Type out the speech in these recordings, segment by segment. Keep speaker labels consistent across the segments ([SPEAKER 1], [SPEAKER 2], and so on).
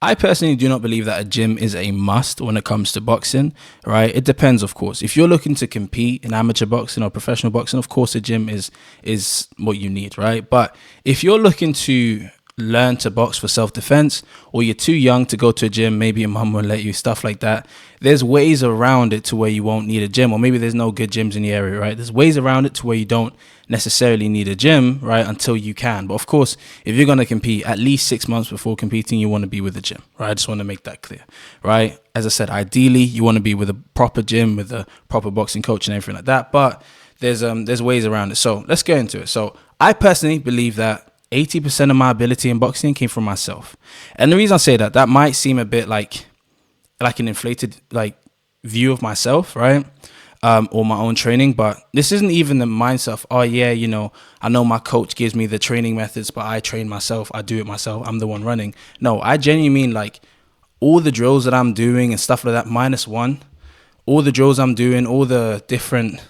[SPEAKER 1] I personally do not believe that a gym is a must when it comes to boxing, right? It depends, of course. If you're looking to compete in amateur boxing or professional boxing, of course, a gym is what you need, right? But if you're looking to learn to box for self-defense, or you're too young to go to a gym, maybe your mum won't let you, stuff like that, there's ways around it to where you won't need a gym, or maybe there's no good gyms in the area, right? There's ways around it to where you don't necessarily need a gym, right, until you can. But of course, if you're going to compete, at least 6 months before competing, you want to be with a gym, right? I just want to make that clear, right? As I said, ideally, you want to be with a proper gym, with a proper boxing coach and everything like that, but there's ways around it. So let's get into it. So I personally believe that 80% of my ability in boxing came from myself. And the reason I say that might seem a bit like an inflated view of myself, right? Or my own training, but this isn't even the mindset of, oh yeah, I know my coach gives me the training methods, but I train myself, I do it myself, I'm the one running. No, I genuinely mean all the drills that I'm doing and stuff like that, minus one, all the drills I'm doing, all the different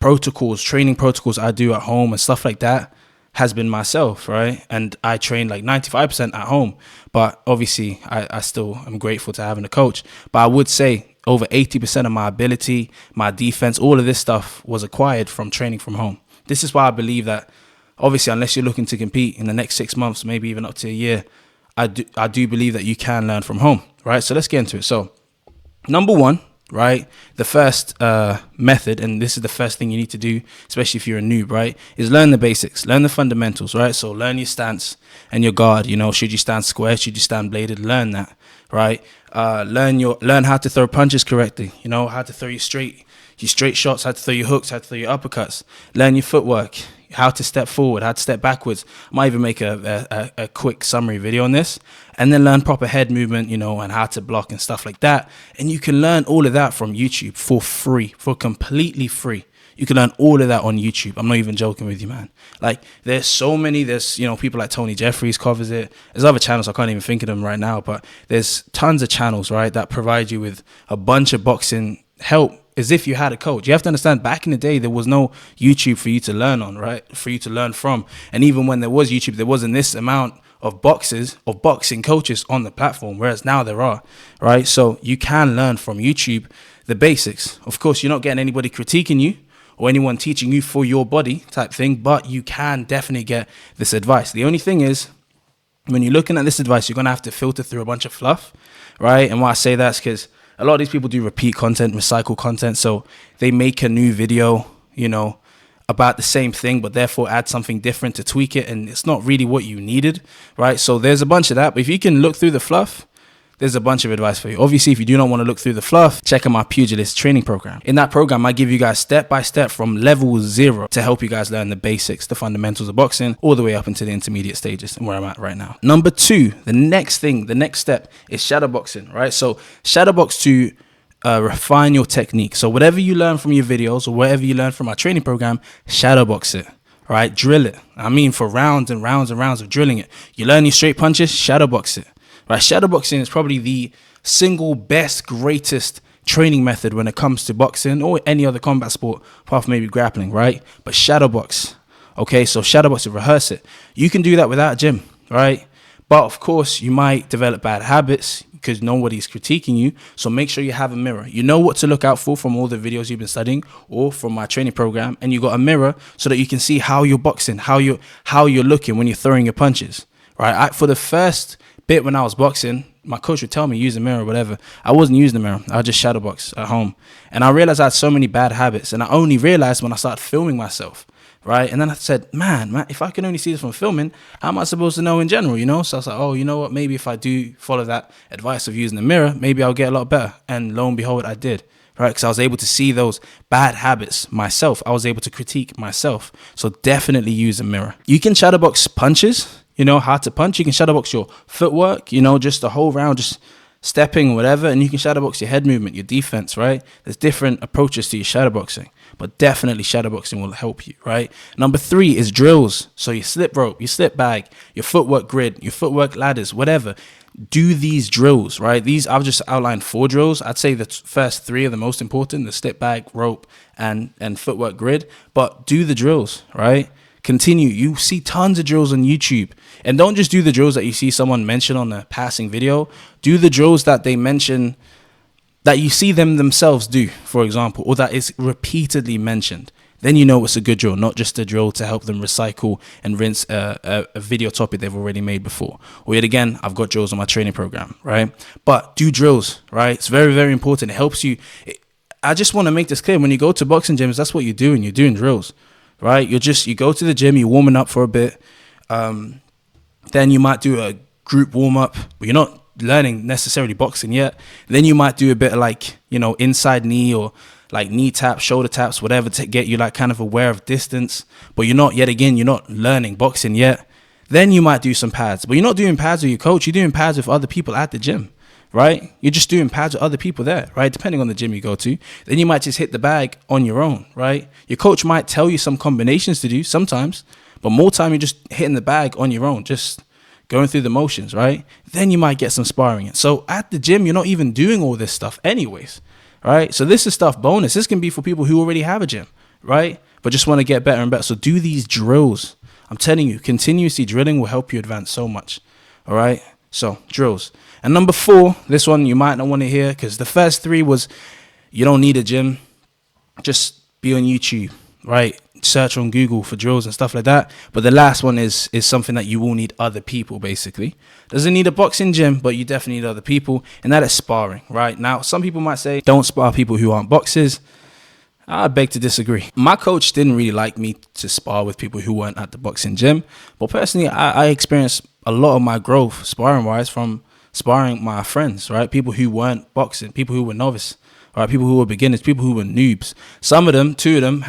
[SPEAKER 1] training protocols I do at home and stuff like that, has been myself, right? And I train 95% at home, but obviously I still am grateful to having a coach. But I would say over 80% of my ability, my defense, all of this stuff was acquired from training from home. This is why I believe that, obviously, unless you're looking to compete in the next 6 months, maybe even up to a year, I do believe that you can learn from home, right? So let's get into it. So number one, right, the first method, and this is the first thing you need to do, especially if you're a noob, right, is learn the basics, learn the fundamentals, right? So learn your stance and your guard. Should you stand square, should you stand bladed? Learn that, right? Learn how to throw punches correctly, how to throw your straight shots, how to throw your hooks, how to throw your uppercuts. Learn your footwork, how to step forward, how to step backwards. I might even make a quick summary video on this, and then learn proper head movement, and how to block and stuff like that. And you can learn all of that from YouTube for free, for completely free. You can learn all of that on YouTube. I'm not even joking with you, man. There's so many, people like Tony Jeffries covers it. There's other channels, I can't even think of them right now, but there's tons of channels, right, that provide you with a bunch of boxing help as if you had a coach. You have to understand, back in the day, there was no YouTube for you to learn on, right? For you to learn from. And even when there was YouTube, there wasn't this amount of boxing coaches on the platform, whereas now there are, right? So you can learn from YouTube the basics. Of course, you're not getting anybody critiquing you or anyone teaching you for your body type thing, but you can definitely get this advice. The only thing is, when you're looking at this advice, you're going to have to filter through a bunch of fluff, right? And why I say that is because a lot of these people do repeat content, recycle content. So they make a new video, about the same thing, but therefore add something different to tweak it. And it's not really what you needed, right? So there's a bunch of that. But if you can look through the fluff, there's a bunch of advice for you. Obviously, if you do not want to look through the fluff, check out my pugilist training program. In that program, I give you guys step-by-step from level 0 to help you guys learn the basics, the fundamentals of boxing, all the way up into the intermediate stages and where I'm at right now. Number 2, the next step is shadowboxing, right? So shadowbox to refine your technique. So whatever you learn from your videos or whatever you learn from my training program, shadowbox it. Right? Drill it. I mean, for rounds and rounds and rounds of drilling it. You learn your straight punches, shadowbox it. Right? Shadowboxing is probably the single best, greatest training method when it comes to boxing or any other combat sport, apart from maybe grappling, right? But shadowbox. Okay, so shadowbox it, rehearse it. You can do that without a gym, right? But of course, you might develop bad habits because nobody's critiquing you. So make sure you have a mirror. You know what to look out for from all the videos you've been studying or from my training program. And you got a mirror so that you can see how you're boxing, how you're looking when you're throwing your punches, right? For the first bit when I was boxing, my coach would tell me use a mirror or whatever. I wasn't using the mirror. I just shadowbox at home. And I realized I had so many bad habits. And I only realized when I started filming myself, right? And then I said, man, if I can only see this from filming, how am I supposed to know in general, So I was like, oh, you know what? Maybe if I do follow that advice of using the mirror, maybe I'll get a lot better. And lo and behold, I did, right? Because I was able to see those bad habits myself. I was able to critique myself. So definitely use a mirror. You can shadowbox punches, how to punch. You can shadowbox your footwork, just the whole round, just stepping, whatever. And you can shadowbox your head movement, your defense, right? There's different approaches to your shadowboxing. But definitely shadowboxing will help you, right? Number 3 is drills. So your slip rope, your slip bag, your footwork grid, your footwork ladders, whatever. Do these drills, right? I've just outlined 4 drills. I'd say the first 3 are the most important, the slip bag, rope, and footwork grid. But do the drills, right? continue. You see tons of drills on YouTube. And don't just do the drills that you see someone mention on a passing video. Do the drills that they mention, that you see them themselves do, for example, or that is repeatedly mentioned. Then you know it's a good drill, not just a drill to help them recycle and rinse a video topic they've already made before. Or yet again, I've got drills on my training program, right? But do drills, right? It's very, very important. It helps you. I just want to make this clear. When you go to boxing gyms, that's what you're doing. You're doing drills, right? You go to the gym, you're warming up for a bit. Then you might do a group warm up, but you're not learning necessarily boxing yet. Then you might do a bit of like, inside knee or like knee taps, shoulder taps, whatever, to get you like kind of aware of distance, but you're not learning boxing yet. Then you might do some pads, but you're not doing pads with your coach. You're doing pads with other people at the gym, right? You're just doing pads with other people there, right? Depending on the gym you go to. Then you might just hit the bag on your own, right? Your coach might tell you some combinations to do sometimes, but more time you're just hitting the bag on your own, just going through the motions, right? Then you might get some sparring in. So at the gym, you're not even doing all this stuff anyways, right? So this is stuff bonus. This can be for people who already have a gym, right? But just want to get better and better. So do these drills. I'm telling you, continuously drilling will help you advance so much, all right? So drills. And number 4, this one you might not want to hear, because the first 3 was you don't need a gym. Just be on YouTube, right? Search on Google for drills and stuff like that. But the last one is something that you will need other people, basically. Doesn't need a boxing gym, but you definitely need other people, and that is sparring, right? Now, some people might say, don't spar people who aren't boxers. I beg to disagree. My coach didn't really like me to spar with people who weren't at the boxing gym. But personally, I experienced a lot of my growth sparring-wise from sparring my friends, right? People who weren't boxing, people who were novice. All right, people who were beginners, people who were noobs. Some of them, 3 of them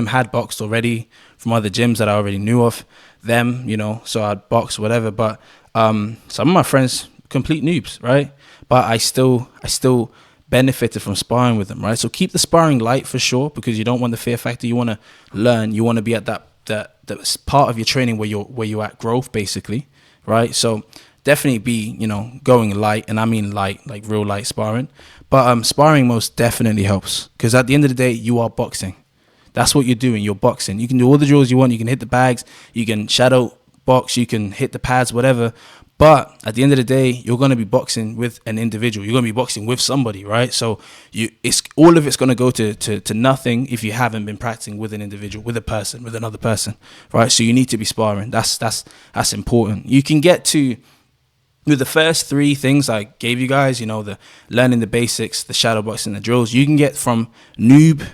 [SPEAKER 1] had boxed already from other gyms that I already knew of them, so I'd box, whatever. But some of my friends, complete noobs, right? But I still benefited from sparring with them, right? So keep the sparring light for sure, because you don't want the fear factor. You want to learn. You want to be at that part of your training where you're at growth, basically, right? So definitely be, going light, and I mean light, like real light sparring. But sparring most definitely helps, because at the end of the day, you are boxing. That's what you're doing. You're boxing. You can do all the drills you want. You can hit the bags. You can shadow box. You can hit the pads, whatever. But at the end of the day, you're going to be boxing with an individual. You're going to be boxing with somebody, right? So all of it's going to go to nothing if you haven't been practicing with an individual, with a person, with another person, right? So you need to be sparring. That's important. You can get to, with the first 3 things I gave you guys, the learning the basics, the shadow boxing, the drills, you can get from noob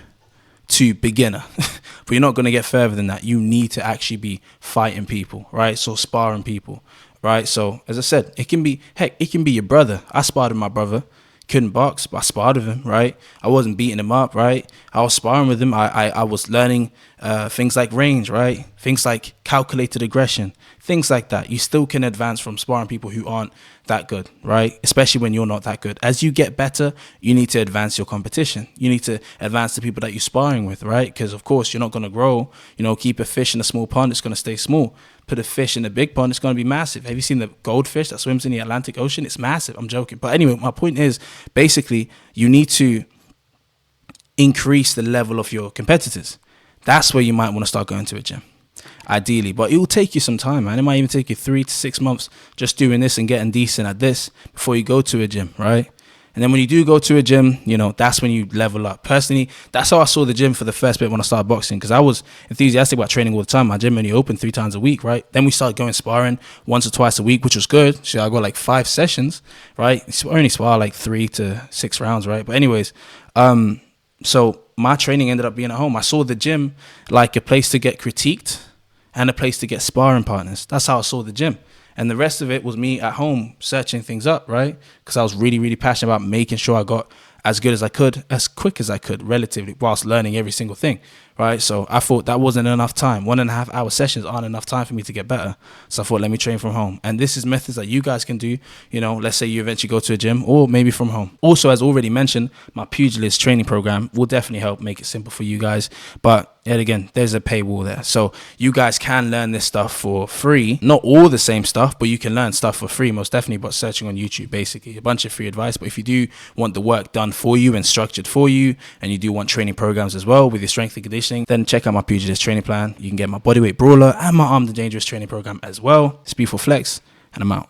[SPEAKER 1] to beginner, but you're not going to get further than that. You need to actually be fighting people, right? So sparring people, right? So as I said, it can be your brother. I sparred with my brother. Couldn't box, but I sparred with him, right? I wasn't beating him up, right? I was sparring with him. I was learning things like range, right? Things like calculated aggression, things like that. You still can advance from sparring people who aren't that good, right? Especially when you're not that good. As you get better, you need to advance your competition. You need to advance the people that you're sparring with, right? Because of course you're not going to grow. Keep a fish in a small pond, it's going to stay small. Put a fish in a big pond, it's going to be massive. Have you seen the goldfish that swims in the Atlantic Ocean? It's massive. I'm joking. But anyway, my point is, basically, you need to increase the level of your competitors. That's where you might want to start going to a gym, ideally. But it will take you some time, man. It might even take you 3 to 6 months just doing this and getting decent at this before you go to a gym, right? And then when you do go to a gym, that's when you level up. Personally, that's how I saw the gym for the first bit when I started boxing, because I was enthusiastic about training all the time. My gym only opened 3 times a week, right? Then we started going sparring once or twice a week, which was good. So I got like 5 sessions, right? I only spar like 3 to 6 rounds, right? But anyways, so my training ended up being at home. I saw the gym like a place to get critiqued and a place to get sparring partners. That's how I saw the gym. And the rest of it was me at home searching things up, right? Because I was really, really passionate about making sure I got as good as I could, as quick as I could, relatively, whilst learning every single thing, right? So I thought that wasn't enough time. 1.5 hour sessions aren't enough time for me to get better. So I thought, let me train from home. And this is methods that you guys can do, let's say you eventually go to a gym or maybe from home. Also, as already mentioned, my pugilist training program will definitely help make it simple for you guys. But Yet again, there's a paywall there. So you guys can learn this stuff for free. Not all the same stuff, but you can learn stuff for free, most definitely, but searching on YouTube, basically. A bunch of free advice. But if you do want the work done for you and structured for you, and you do want training programs as well with your strength and conditioning, then check out my pugilist training plan. You can get my bodyweight brawler and my armed and dangerous training program as well. It's Flex, and I'm out.